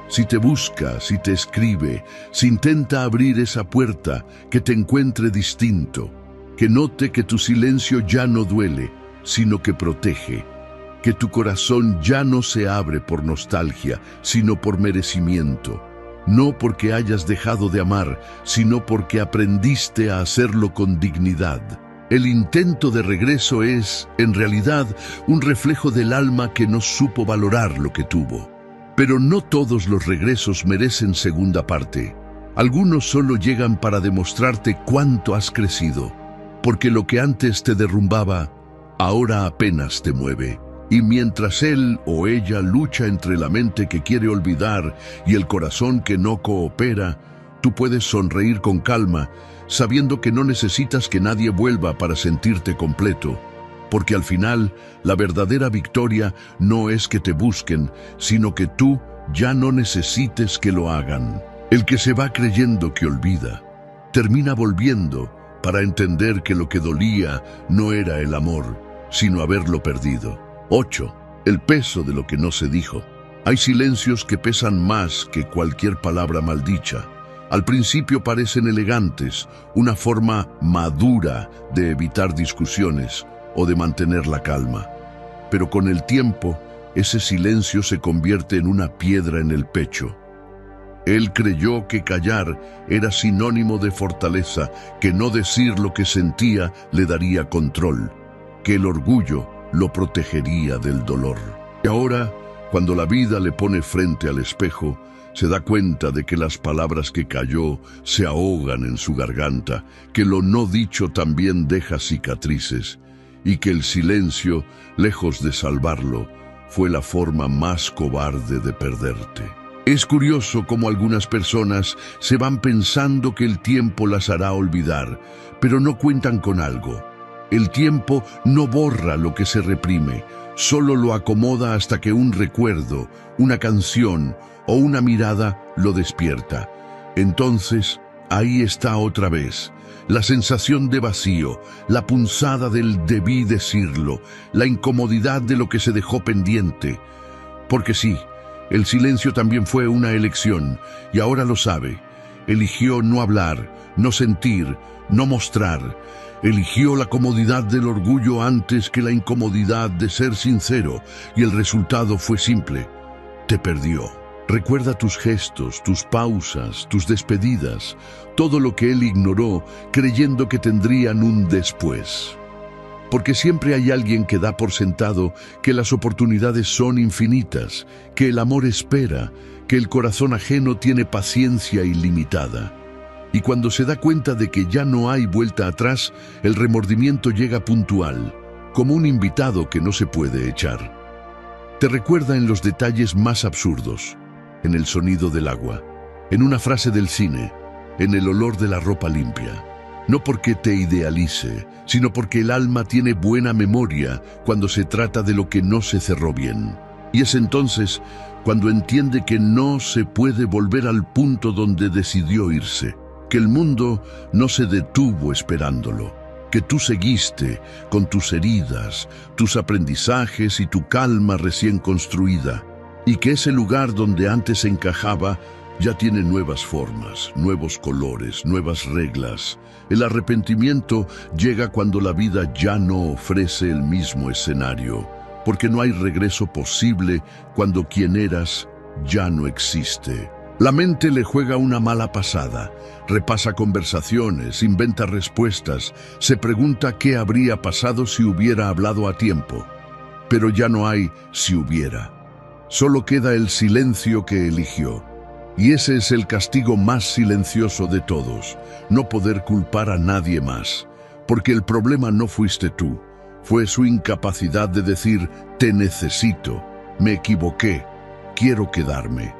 S1: Si te busca, si te escribe, si intenta abrir esa puerta, que te encuentre distinto, que note que tu silencio ya no duele, sino que protege, que tu corazón ya no se abre por nostalgia, sino por merecimiento. No porque hayas dejado de amar, sino porque aprendiste a hacerlo con dignidad. El intento de regreso es, en realidad, un reflejo del alma que no supo valorar lo que tuvo. Pero no todos los regresos merecen segunda parte. Algunos solo llegan para demostrarte cuánto has crecido, porque lo que antes te derrumbaba, ahora apenas te mueve. Y mientras él o ella lucha entre la mente que quiere olvidar y el corazón que no coopera, tú puedes sonreír con calma, sabiendo que no necesitas que nadie vuelva para sentirte completo. Porque al final, la verdadera victoria no es que te busquen, sino que tú ya no necesites que lo hagan. El que se va creyendo que olvida, termina volviendo para entender que lo que dolía no era el amor, sino haberlo perdido. 8. El peso de lo que no se dijo. Hay silencios que pesan más que cualquier palabra maldicha. Al principio parecen elegantes, una forma madura de evitar discusiones o de mantener la calma. Pero con el tiempo, ese silencio se convierte en una piedra en el pecho. Él creyó que callar era sinónimo de fortaleza, que no decir lo que sentía le daría control, que el orgullo lo protegería del dolor. Y ahora, cuando la vida le pone frente al espejo, se da cuenta de que las palabras que calló se ahogan en su garganta, que lo no dicho también deja cicatrices, y que el silencio, lejos de salvarlo, fue la forma más cobarde de perderte. Es curioso cómo algunas personas se van pensando que el tiempo las hará olvidar, pero no cuentan con algo. El tiempo no borra lo que se reprime, solo lo acomoda hasta que un recuerdo, una canción o una mirada lo despierta. Entonces, ahí está otra vez, la sensación de vacío, la punzada del debí decirlo, la incomodidad de lo que se dejó pendiente. Porque sí, el silencio también fue una elección, y ahora lo sabe. Eligió no hablar, no sentir, no mostrar. Eligió la comodidad del orgullo antes que la incomodidad de ser sincero, y el resultado fue simple. Te perdió. Recuerda tus gestos, tus pausas, tus despedidas, todo lo que él ignoró, creyendo que tendrían un después. Porque siempre hay alguien que da por sentado que las oportunidades son infinitas, que el amor espera, que el corazón ajeno tiene paciencia ilimitada. Y cuando se da cuenta de que ya no hay vuelta atrás, el remordimiento llega puntual, como un invitado que no se puede echar. Te recuerda en los detalles más absurdos, en el sonido del agua, en una frase del cine, en el olor de la ropa limpia. No porque te idealice, sino porque el alma tiene buena memoria cuando se trata de lo que no se cerró bien. Y es entonces cuando entiende que no se puede volver al punto donde decidió irse, que el mundo no se detuvo esperándolo, que tú seguiste con tus heridas, tus aprendizajes y tu calma recién construida, y que ese lugar donde antes encajaba ya tiene nuevas formas, nuevos colores, nuevas reglas. El arrepentimiento llega cuando la vida ya no ofrece el mismo escenario, porque no hay regreso posible cuando quien eras ya no existe. La mente le juega una mala pasada, repasa conversaciones, inventa respuestas, se pregunta qué habría pasado si hubiera hablado a tiempo. Pero ya no hay si hubiera. Solo queda el silencio que eligió. Y ese es el castigo más silencioso de todos, no poder culpar a nadie más, porque el problema no fuiste tú, fue su incapacidad de decir, te necesito, me equivoqué, quiero quedarme.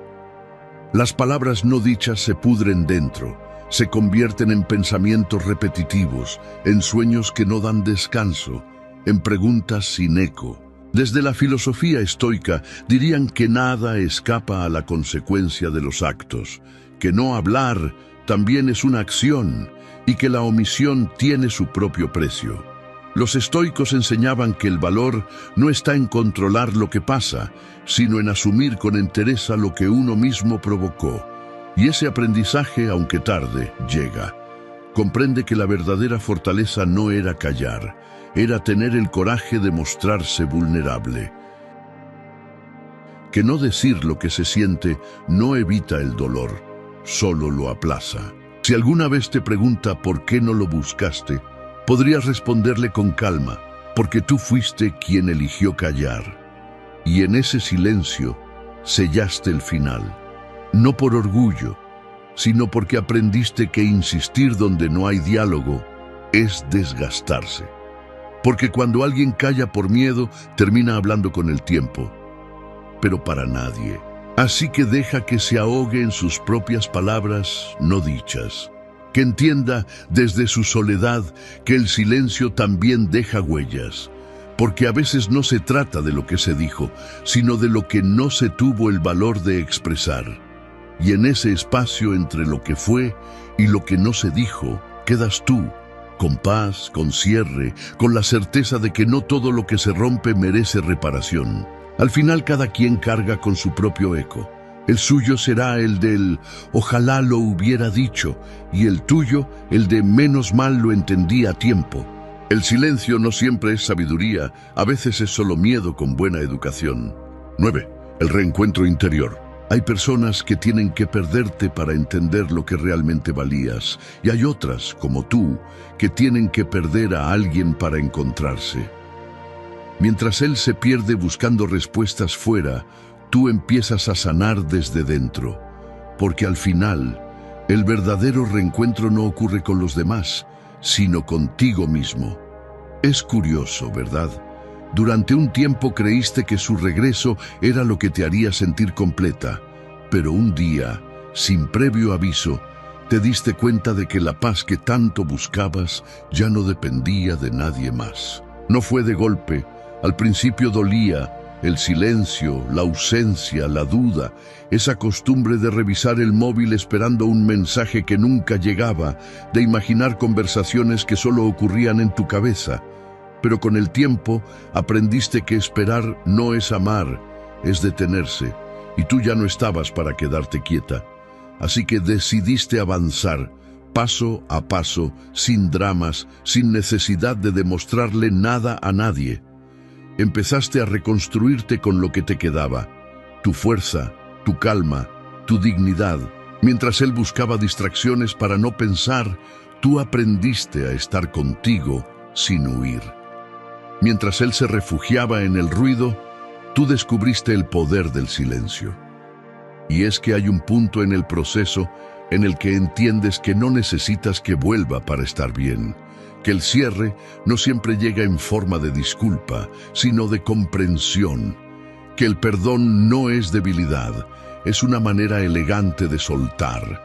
S1: Las palabras no dichas se pudren dentro, se convierten en pensamientos repetitivos, en sueños que no dan descanso, en preguntas sin eco. Desde la filosofía estoica dirían que nada escapa a la consecuencia de los actos, que no hablar también es una acción y que la omisión tiene su propio precio. Los estoicos enseñaban que el valor no está en controlar lo que pasa, sino en asumir con entereza lo que uno mismo provocó. Y ese aprendizaje, aunque tarde, llega. Comprende que la verdadera fortaleza no era callar, era tener el coraje de mostrarse vulnerable. Que no decir lo que se siente no evita el dolor, solo lo aplaza. Si alguna vez te pregunta por qué no lo buscaste, podrías responderle con calma, porque tú fuiste quien eligió callar. Y en ese silencio sellaste el final, no por orgullo, sino porque aprendiste que insistir donde no hay diálogo es desgastarse. Porque cuando alguien calla por miedo, termina hablando con el tiempo, pero para nadie. Así que deja que se ahogue en sus propias palabras no dichas. Que entienda desde su soledad que el silencio también deja huellas. Porque a veces no se trata de lo que se dijo, sino de lo que no se tuvo el valor de expresar. Y en ese espacio entre lo que fue y lo que no se dijo, quedas tú, con paz, con cierre, con la certeza de que no todo lo que se rompe merece reparación. Al final cada quien carga con su propio eco. El suyo será el del ojalá lo hubiera dicho y el tuyo el de menos mal lo entendí a tiempo. El silencio no siempre es sabiduría, a veces es solo miedo con buena educación. 9. El reencuentro interior. Hay personas que tienen que perderte para entender lo que realmente valías, y hay otras, como tú, que tienen que perder a alguien para encontrarse. Mientras él se pierde buscando respuestas fuera, tú empiezas a sanar desde dentro, porque al final, el verdadero reencuentro no ocurre con los demás, sino contigo mismo. Es curioso, ¿verdad? Durante un tiempo creíste que su regreso era lo que te haría sentir completa, pero un día, sin previo aviso, te diste cuenta de que la paz que tanto buscabas ya no dependía de nadie más. No fue de golpe, al principio dolía, el silencio, la ausencia, la duda, esa costumbre de revisar el móvil esperando un mensaje que nunca llegaba, de imaginar conversaciones que solo ocurrían en tu cabeza. Pero con el tiempo aprendiste que esperar no es amar, es detenerse, y tú ya no estabas para quedarte quieta. Así que decidiste avanzar, paso a paso, sin dramas, sin necesidad de demostrarle nada a nadie. Empezaste a reconstruirte con lo que te quedaba, tu fuerza, tu calma, tu dignidad. Mientras él buscaba distracciones para no pensar, tú aprendiste a estar contigo sin huir. Mientras él se refugiaba en el ruido, tú descubriste el poder del silencio. Y es que hay un punto en el proceso en el que entiendes que no necesitas que vuelva para estar bien, que el cierre no siempre llega en forma de disculpa, sino de comprensión, que el perdón no es debilidad, es una manera elegante de soltar,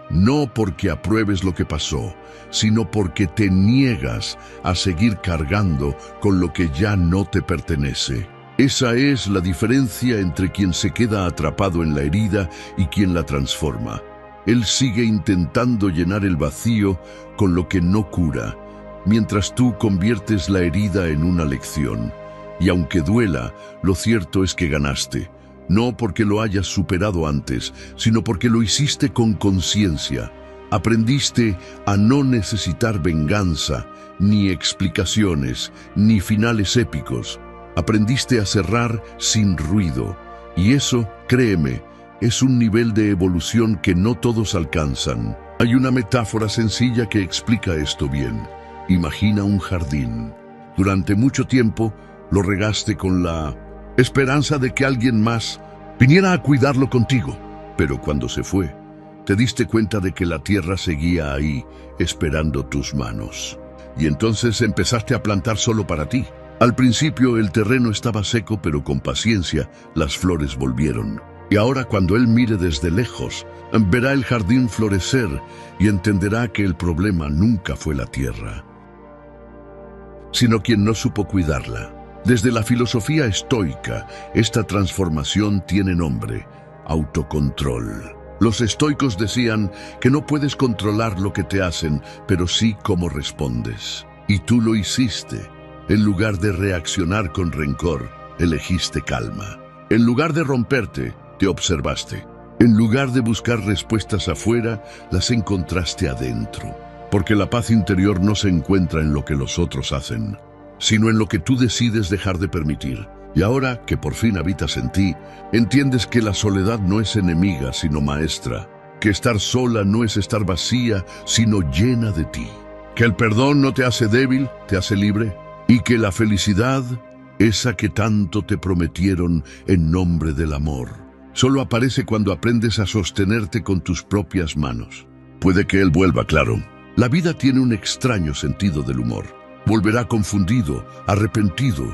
S1: no porque apruebes lo que pasó, sino porque te niegas a seguir cargando con lo que ya no te pertenece. Esa es la diferencia entre quien se queda atrapado en la herida y quien la transforma. Él sigue intentando llenar el vacío con lo que no cura, mientras tú conviertes la herida en una lección. Y aunque duela, lo cierto es que ganaste, no porque lo hayas superado antes, sino porque lo hiciste con conciencia. Aprendiste a no necesitar venganza, ni explicaciones, ni finales épicos. Aprendiste a cerrar sin ruido. Y eso, créeme, es un nivel de evolución que no todos alcanzan. Hay una metáfora sencilla que explica esto bien. Imagina un jardín. Durante mucho tiempo lo regaste con la esperanza de que alguien más viniera a cuidarlo contigo. Pero cuando se fue, te diste cuenta de que la tierra seguía ahí, esperando tus manos. Y entonces empezaste a plantar solo para ti. Al principio el terreno estaba seco, pero con paciencia las flores volvieron. Y ahora cuando él mire desde lejos, verá el jardín florecer y entenderá que el problema nunca fue la tierra, sino quien no supo cuidarla. Desde la filosofía estoica, esta transformación tiene nombre: autocontrol. Los estoicos decían que no puedes controlar lo que te hacen, pero sí cómo respondes. Y tú lo hiciste. En lugar de reaccionar con rencor, elegiste calma. En lugar de romperte, te observaste. En lugar de buscar respuestas afuera, las encontraste adentro. Porque la paz interior no se encuentra en lo que los otros hacen, sino en lo que tú decides dejar de permitir. Y ahora que por fin habitas en ti, entiendes que la soledad no es enemiga, sino maestra. Que estar sola no es estar vacía, sino llena de ti. Que el perdón no te hace débil, te hace libre. Y que la felicidad, esa que tanto te prometieron en nombre del amor, solo aparece cuando aprendes a sostenerte con tus propias manos. Puede que él vuelva, claro. La vida tiene un extraño sentido del humor. Volverá confundido, arrepentido,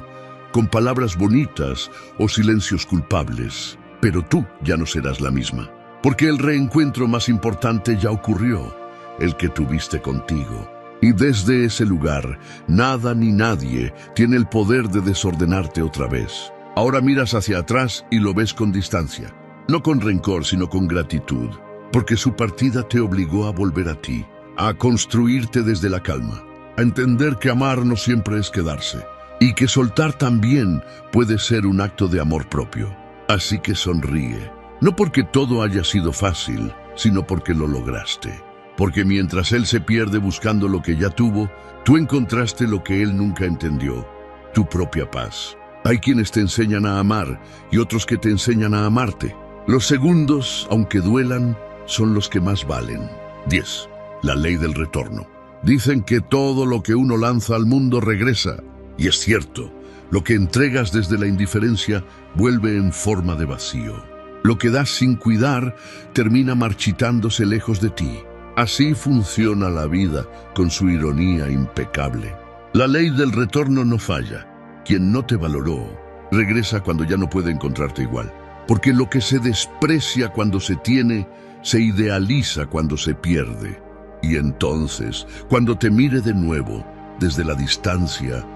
S1: con palabras bonitas o silencios culpables. Pero tú ya no serás la misma. Porque el reencuentro más importante ya ocurrió, el que tuviste contigo. Y desde ese lugar, nada ni nadie tiene el poder de desordenarte otra vez. Ahora miras hacia atrás y lo ves con distancia. No con rencor, sino con gratitud. Porque su partida te obligó a volver a ti, a construirte desde la calma, a entender que amar no siempre es quedarse, y que soltar también puede ser un acto de amor propio. Así que sonríe, no porque todo haya sido fácil, sino porque lo lograste. Porque mientras él se pierde buscando lo que ya tuvo, tú encontraste lo que él nunca entendió: tu propia paz. Hay quienes te enseñan a amar y otros que te enseñan a amarte. Los segundos, aunque duelan, son los que más valen. 10. La ley del retorno. Dicen que todo lo que uno lanza al mundo regresa. Y es cierto, lo que entregas desde la indiferencia vuelve en forma de vacío. Lo que das sin cuidar termina marchitándose lejos de ti. Así funciona la vida, con su ironía impecable. La ley del retorno no falla. Quien no te valoró, regresa cuando ya no puede encontrarte igual. Porque lo que se desprecia cuando se tiene, se idealiza cuando se pierde. Y entonces, cuando te mire de nuevo, desde la distancia,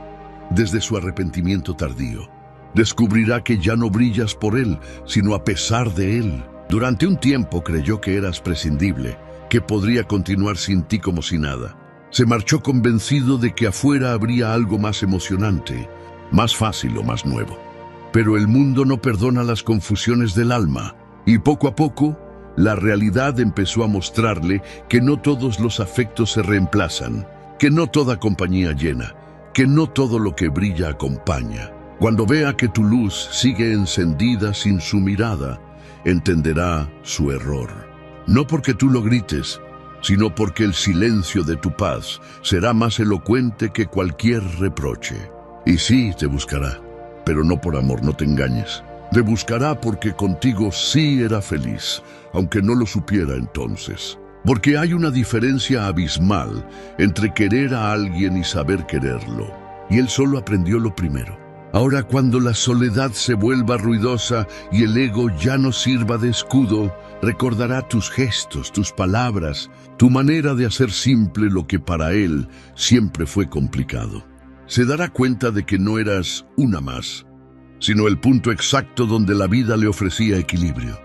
S1: desde su arrepentimiento tardío, descubrirá que ya no brillas por él, sino a pesar de él. Durante un tiempo creyó que eras prescindible, que podría continuar sin ti como si nada. Se marchó convencido de que afuera habría algo más emocionante, más fácil o más nuevo. Pero el mundo no perdona las confusiones del alma, y poco a poco, la realidad empezó a mostrarle que no todos los afectos se reemplazan, que no toda compañía llena, que no todo lo que brilla acompaña. Cuando vea que tu luz sigue encendida sin su mirada, entenderá su error. No porque tú lo grites, sino porque el silencio de tu paz será más elocuente que cualquier reproche. Y sí, te buscará, pero no por amor, no te engañes. Te buscará porque contigo sí era feliz, aunque no lo supiera entonces. Porque hay una diferencia abismal entre querer a alguien y saber quererlo. Y él solo aprendió lo primero. Ahora, cuando la soledad se vuelva ruidosa y el ego ya no sirva de escudo, recordará tus gestos, tus palabras, tu manera de hacer simple lo que para él siempre fue complicado. Se dará cuenta de que no eras una más, sino el punto exacto donde la vida le ofrecía equilibrio.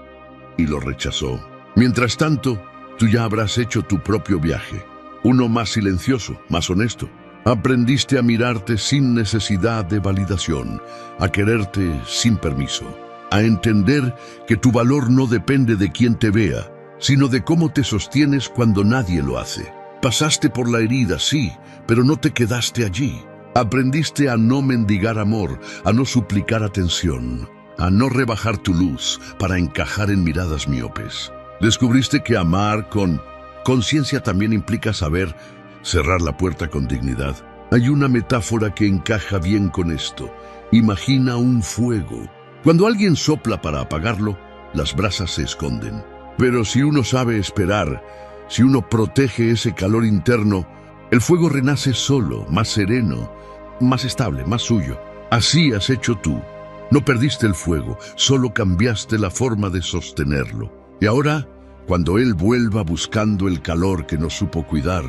S1: Y lo rechazó. Mientras tanto, tú ya habrás hecho tu propio viaje, uno más silencioso, más honesto. Aprendiste a mirarte sin necesidad de validación, a quererte sin permiso, a entender que tu valor no depende de quién te vea, sino de cómo te sostienes cuando nadie lo hace. Pasaste por la herida, sí, pero no te quedaste allí. Aprendiste a no mendigar amor, a no suplicar atención, a no rebajar tu luz para encajar en miradas miopes. Descubriste que amar con conciencia también implica saber cerrar la puerta con dignidad. Hay una metáfora que encaja bien con esto. Imagina un fuego. Cuando alguien sopla para apagarlo, las brasas se esconden. Pero si uno sabe esperar, si uno protege ese calor interno, el fuego renace solo, más sereno, más estable, más suyo. Así has hecho tú. No perdiste el fuego, solo cambiaste la forma de sostenerlo. Y ahora, cuando él vuelva buscando el calor que no supo cuidar,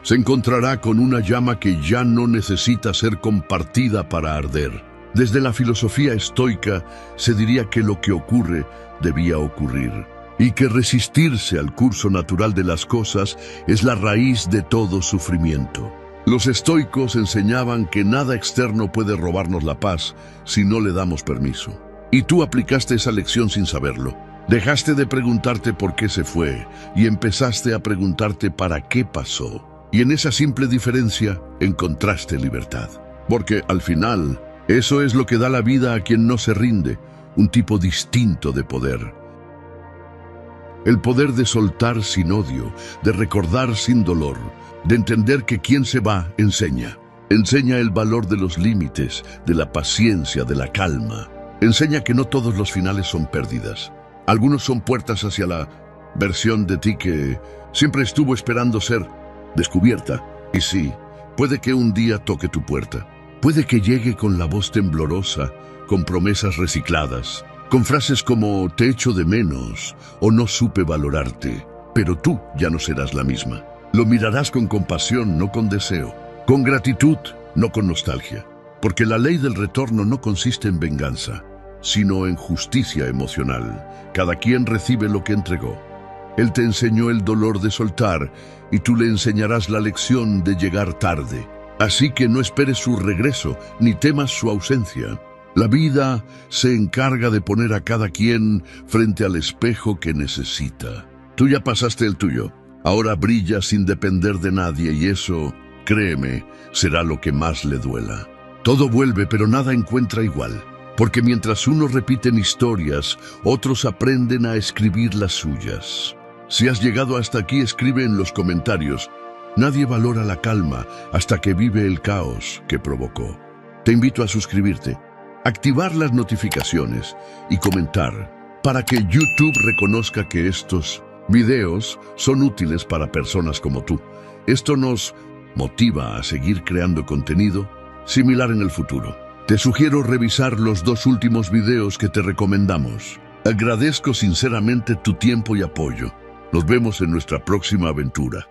S1: se encontrará con una llama que ya no necesita ser compartida para arder. Desde la filosofía estoica se diría que lo que ocurre debía ocurrir, y que resistirse al curso natural de las cosas es la raíz de todo sufrimiento. Los estoicos enseñaban que nada externo puede robarnos la paz si no le damos permiso. Y tú aplicaste esa lección sin saberlo. Dejaste de preguntarte por qué se fue y empezaste a preguntarte para qué pasó. Y en esa simple diferencia encontraste libertad. Porque al final, eso es lo que da la vida a quien no se rinde, un tipo distinto de poder. El poder de soltar sin odio, de recordar sin dolor, de entender que quien se va enseña. Enseña el valor de los límites, de la paciencia, de la calma. Enseña que no todos los finales son pérdidas. Algunos son puertas hacia la versión de ti que siempre estuvo esperando ser descubierta. Y sí, puede que un día toque tu puerta. Puede que llegue con la voz temblorosa, con promesas recicladas, con frases como «te echo de menos» o «no supe valorarte». Pero tú ya no serás la misma. Lo mirarás con compasión, no con deseo. Con gratitud, no con nostalgia. Porque la ley del retorno no consiste en venganza, sino en justicia emocional. Cada quien recibe lo que entregó. Él te enseñó el dolor de soltar y tú le enseñarás la lección de llegar tarde. Así que no esperes su regreso ni temas su ausencia. La vida se encarga de poner a cada quien frente al espejo que necesita. Tú ya pasaste el tuyo. Ahora brilla sin depender de nadie y eso, créeme, será lo que más le duela. Todo vuelve, pero nada encuentra igual. Porque mientras unos repiten historias, otros aprenden a escribir las suyas. Si has llegado hasta aquí, escribe en los comentarios. Nadie valora la calma hasta que vive el caos que provocó. Te invito a suscribirte, activar las notificaciones y comentar para que YouTube reconozca que estos videos son útiles para personas como tú. Esto nos motiva a seguir creando contenido similar en el futuro. Te sugiero revisar los 2 últimos videos que te recomendamos. Agradezco sinceramente tu tiempo y apoyo. Nos vemos en nuestra próxima aventura.